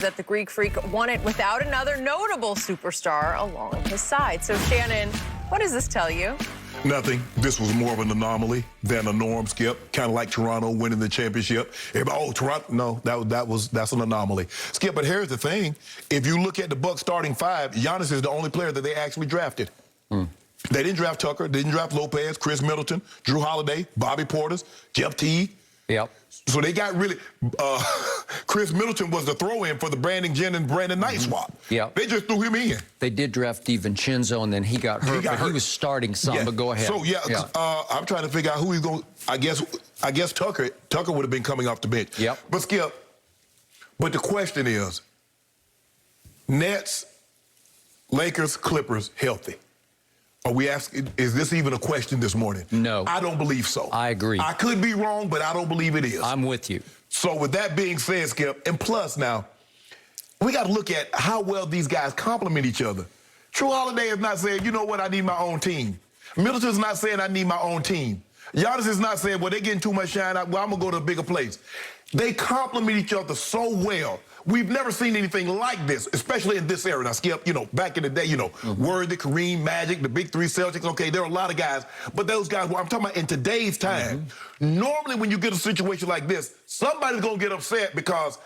that the Greek Freak won it without another notable superstar along his side. So, Shannon, what does this tell you? Nothing. This was more of an anomaly than a norm, Skip. Kind of like Toronto winning the championship. Oh, Toronto. No, that's an anomaly. Skip, but here's the thing. If you look at the Bucks starting five, Giannis is the only player that they actually drafted. They didn't draft Tucker, they didn't draft Lopez, Chris Middleton, Drew Holiday, Bobby Portis, Jeff Teague. Yep. So they got really, Chris Middleton was the throw-in for the Brandon Jennings, Brandon Knight swap. Yep. They just threw him in. They did draft DiVincenzo, and then he got hurt, he was starting some, yeah. But go ahead. So, I'm trying to figure out who he's going to, I guess Tucker would have been coming off the bench. Yep. But, Skip, but the question is, Nets, Lakers, Clippers, healthy. Are we asking, is this even a question this morning? No. I don't believe so. I agree. I could be wrong, but I don't believe it is. I'm with you. So with that being said, Skip, and plus now, we got to look at how well these guys complement each other. Drew Holiday is not saying, you know what, I need my own team. Middleton's not saying I need my own team. Giannis is not saying, well, they're getting too much shine, well, I'm going to go to a bigger place. They complement each other so well. We've never seen anything like this, especially in this era. Now, Skip, back in the day, Worthy, Kareem, Magic, the big three Celtics, okay, there are a lot of guys, but those guys, well, I'm talking about in today's time, normally when you get a situation like this, somebody's going to get upset because,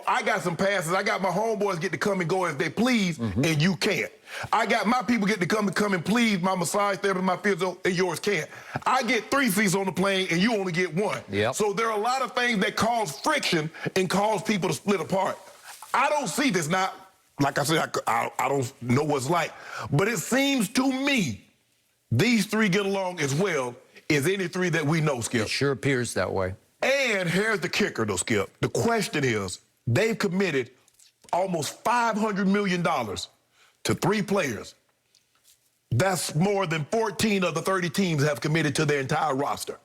I got some passes, I got my homeboys get to come and go as they please, and you can't. I got my people get to come and please, my massage therapist, my physio, and yours can't. I get 3 seats on the plane, and you only get 1. Yep. So there are a lot of things that cause friction and cause people to split apart. I don't see this now. Like I said, I don't know what's like. But it seems to me these 3 get along as well as any 3 that we know, Skip. It sure appears that way. And here's the kicker, though, Skip. The question is, they've committed almost $500 million to 3 players. That's more than 14 of the 30 teams have committed to their entire roster.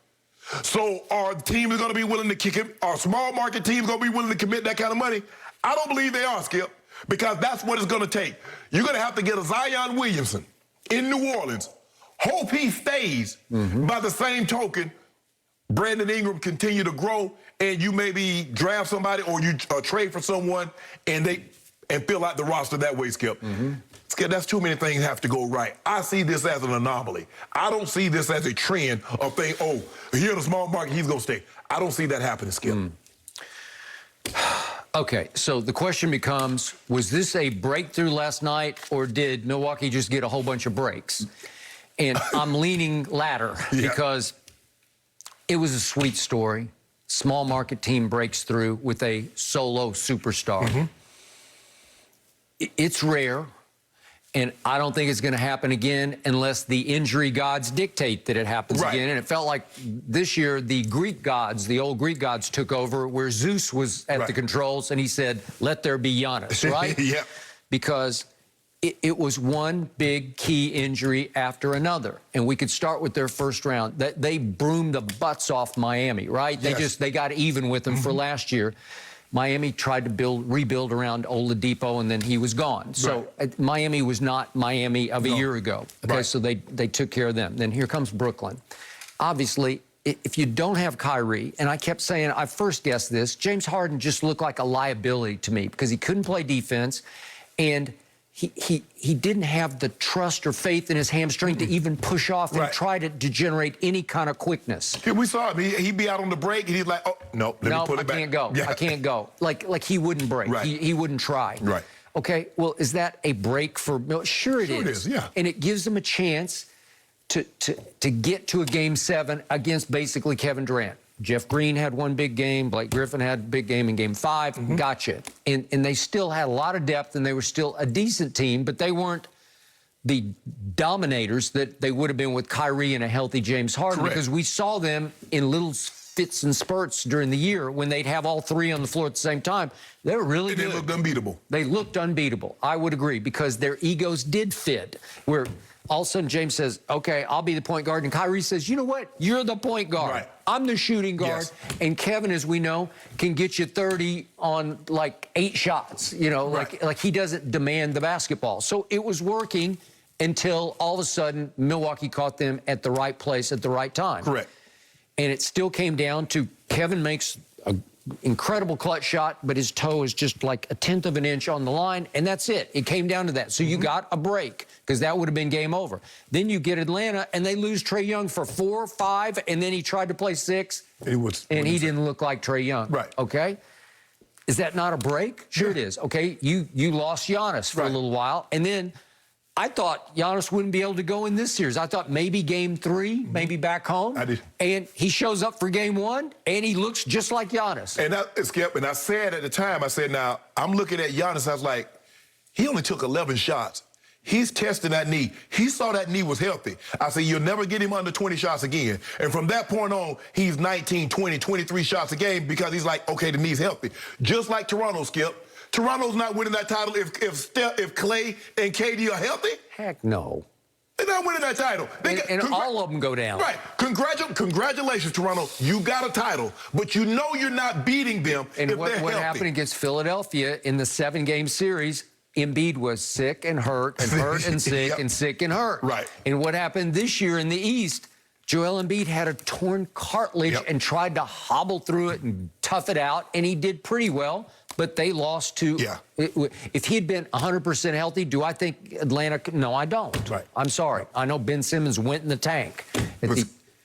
So are teams going to be willing to kick him? Are small market teams going to be willing to commit that kind of money? I don't believe they are, Skip, because that's what it's going to take. You're going to have to get a Zion Williamson in New Orleans. Hope he stays. By the same token, Brandon Ingram continue to grow, and you maybe draft somebody or you trade for someone and fill out the roster that way, Skip. Skip, that's too many things have to go right. I see this as an anomaly. I don't see this as a trend of saying, oh, here in the small market, he's going to stay. I don't see that happening, Skip. Okay, so the question becomes, was this a breakthrough last night, or did Milwaukee just get a whole bunch of breaks? And I'm leaning latter because it was a sweet story. Small market team breaks through with a solo superstar. It's rare, and I don't think it's going to happen again unless the injury gods dictate that it happens again. And it felt like this year the Greek gods, the old Greek gods, took over where Zeus was at the controls, and he said, let there be Giannis, right? Because it was one big key injury after another. And we could start with their first round. They broomed the butts off Miami, right? They got even with them for last year. Miami tried to rebuild around Oladipo, and then he was gone. So Miami was not Miami of a year ago. Okay, so they took care of them. Then here comes Brooklyn. Obviously, if you don't have Kyrie, and I kept saying, I first guessed this, James Harden just looked like a liability to me because he couldn't play defense, and he didn't have the trust or faith in his hamstring to even push off and try to generate any kind of quickness. We saw him. He'd be out on the break, and he's like, oh, no, let me put it back. I can't go. I can't go. Like he wouldn't break. He wouldn't try. Okay, well, is that a break for Mil? Sure it is. And it gives them a chance to get to a Game 7 against basically Kevin Durant. Jeff Green had one big game. Blake Griffin had a big game in Game 5. Gotcha. And they still had a lot of depth, and they were still a decent team, but they weren't the dominators that they would have been with Kyrie and a healthy James Harden, because we saw them in little fits and spurts during the year when they'd have all 3 on the floor at the same time. They were really good. They looked unbeatable. They looked unbeatable. I would agree, because their egos did fit, where all of a sudden James says, okay, I'll be the point guard. And Kyrie says, you know what? You're the point guard. I'm the shooting guard. And Kevin, as we know, can get you 30 on like 8 shots. Like he doesn't demand the basketball. So it was working until all of a sudden Milwaukee caught them at the right place at the right time. And it still came down to Kevin makes a incredible clutch shot, but his toe is just like a tenth of an inch on the line, and that's it. It came down to that. So you got a break, because that would have been game over. Then you get Atlanta, and they lose Trae Young for 4 or 5, and then he tried to play 6, and he didn't look like Trae Young. Right. Okay? Is that not a break? Sure it is. Okay, you lost Giannis for a little while, and then I thought Giannis wouldn't be able to go in this series. I thought maybe game 3, maybe back home. I did. And he shows up for game 1, and he looks just like Giannis. And Skip, and I said at the time, I said, now, I'm looking at Giannis, I was like, he only took 11 shots. He's testing that knee. He saw that knee was healthy. I said, you'll never get him under 20 shots again. And from that point on, he's 19, 20, 23 shots a game because he's like, okay, the knee's healthy. Just like Toronto, Skip. Toronto's not winning that title if Clay and KD are healthy. Heck no. They're not winning that title. And all of them go down. Right. Congratulations, Toronto. You got a title, but you know you're not beating them and if they're healthy. What happened against Philadelphia in the 7-game series, Embiid was sick and hurt and hurt and sick Yep. and sick and hurt. Right. And what happened this year in the East, Joel Embiid had a torn cartilage and tried to hobble through it and tough it out, and he did pretty well, but they lost to... If he had been 100% healthy, do I think Atlanta... No, I don't. Right. I'm sorry. I know Ben Simmons went in the tank.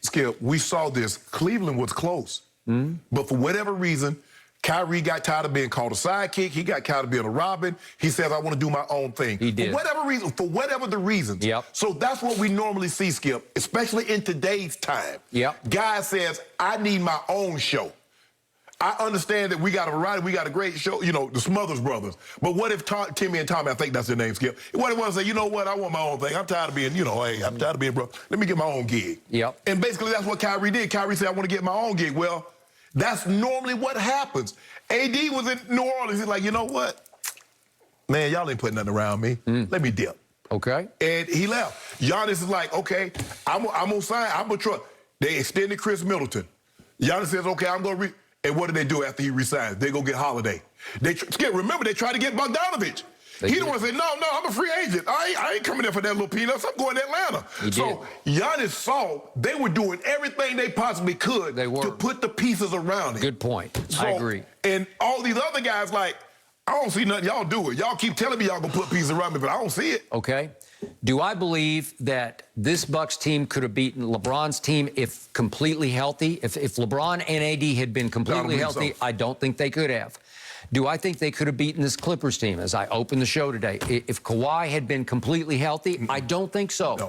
Skip, we saw this. Cleveland was close. But for whatever reason, Kyrie got tired of being called a sidekick. He got tired of being a Robin. He says, I want to do my own thing. He did. For whatever the reasons. Yep. So that's what we normally see, Skip, especially in today's time. Yep. Guy says, I need my own show. I understand that we got a variety, we got a great show, you know, the Smothers Brothers. But what if Timmy and Tommy, I think that's their name, Skip, what if one say, you know what, I want my own thing. I'm tired of being, you know, hey, I'm tired of being bro. Let me get my own gig. Yep. And basically that's what Kyrie did. Kyrie said, I want to get my own gig. Well, that's normally what happens. AD was in New Orleans. He's like, you know what? Man, y'all ain't putting nothing around me. Let me dip. Okay. And he left. Giannis is like, okay, I'm going to sign. I'm going to trust. They extended Chris Middleton. Giannis says, okay, I'm going to And what do they do after he resigns? They go get Holiday. Remember, they tried to get Bogdanovich. He the one said, no, I'm a free agent. I ain't coming there for that little peanuts. I'm going to Atlanta. So Giannis saw they were doing everything they possibly could to put the pieces around it. Good point. I agree. And all these other guys like, I don't see nothing. Y'all do it. Y'all keep telling me y'all going to put pieces around me, but I don't see it. Okay. Do I believe that this Bucks team could have beaten LeBron's team if completely healthy? If LeBron and AD had been completely healthy, I don't think they could have. Do I think they could have beaten this Clippers team, as I opened the show today? If Kawhi had been completely healthy, I don't think so. No.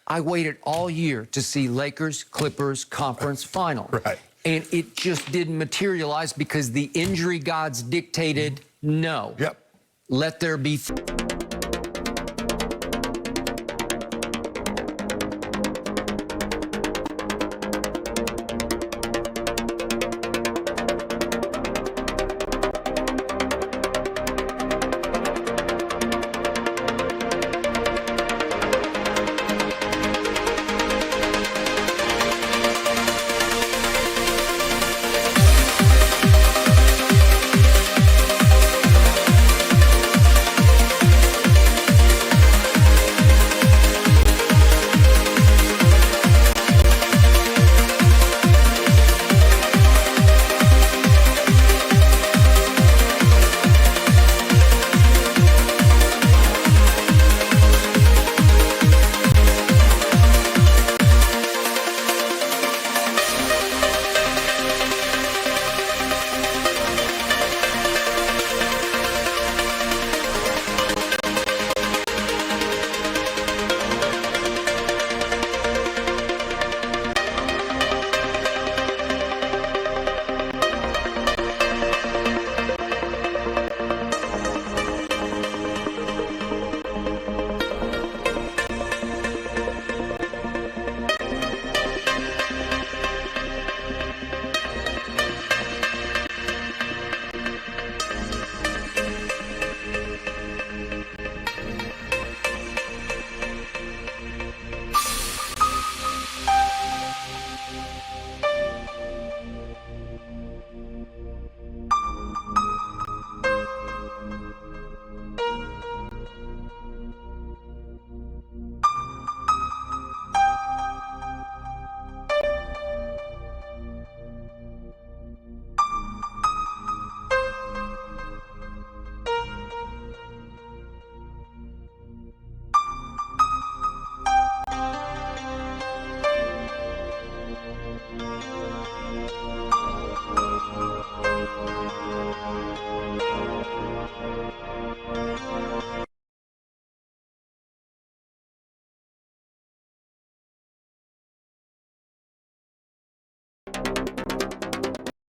I waited all year to see Lakers-Clippers conference final. Right. And it just didn't materialize because the injury gods dictated no. Yep. Let there be...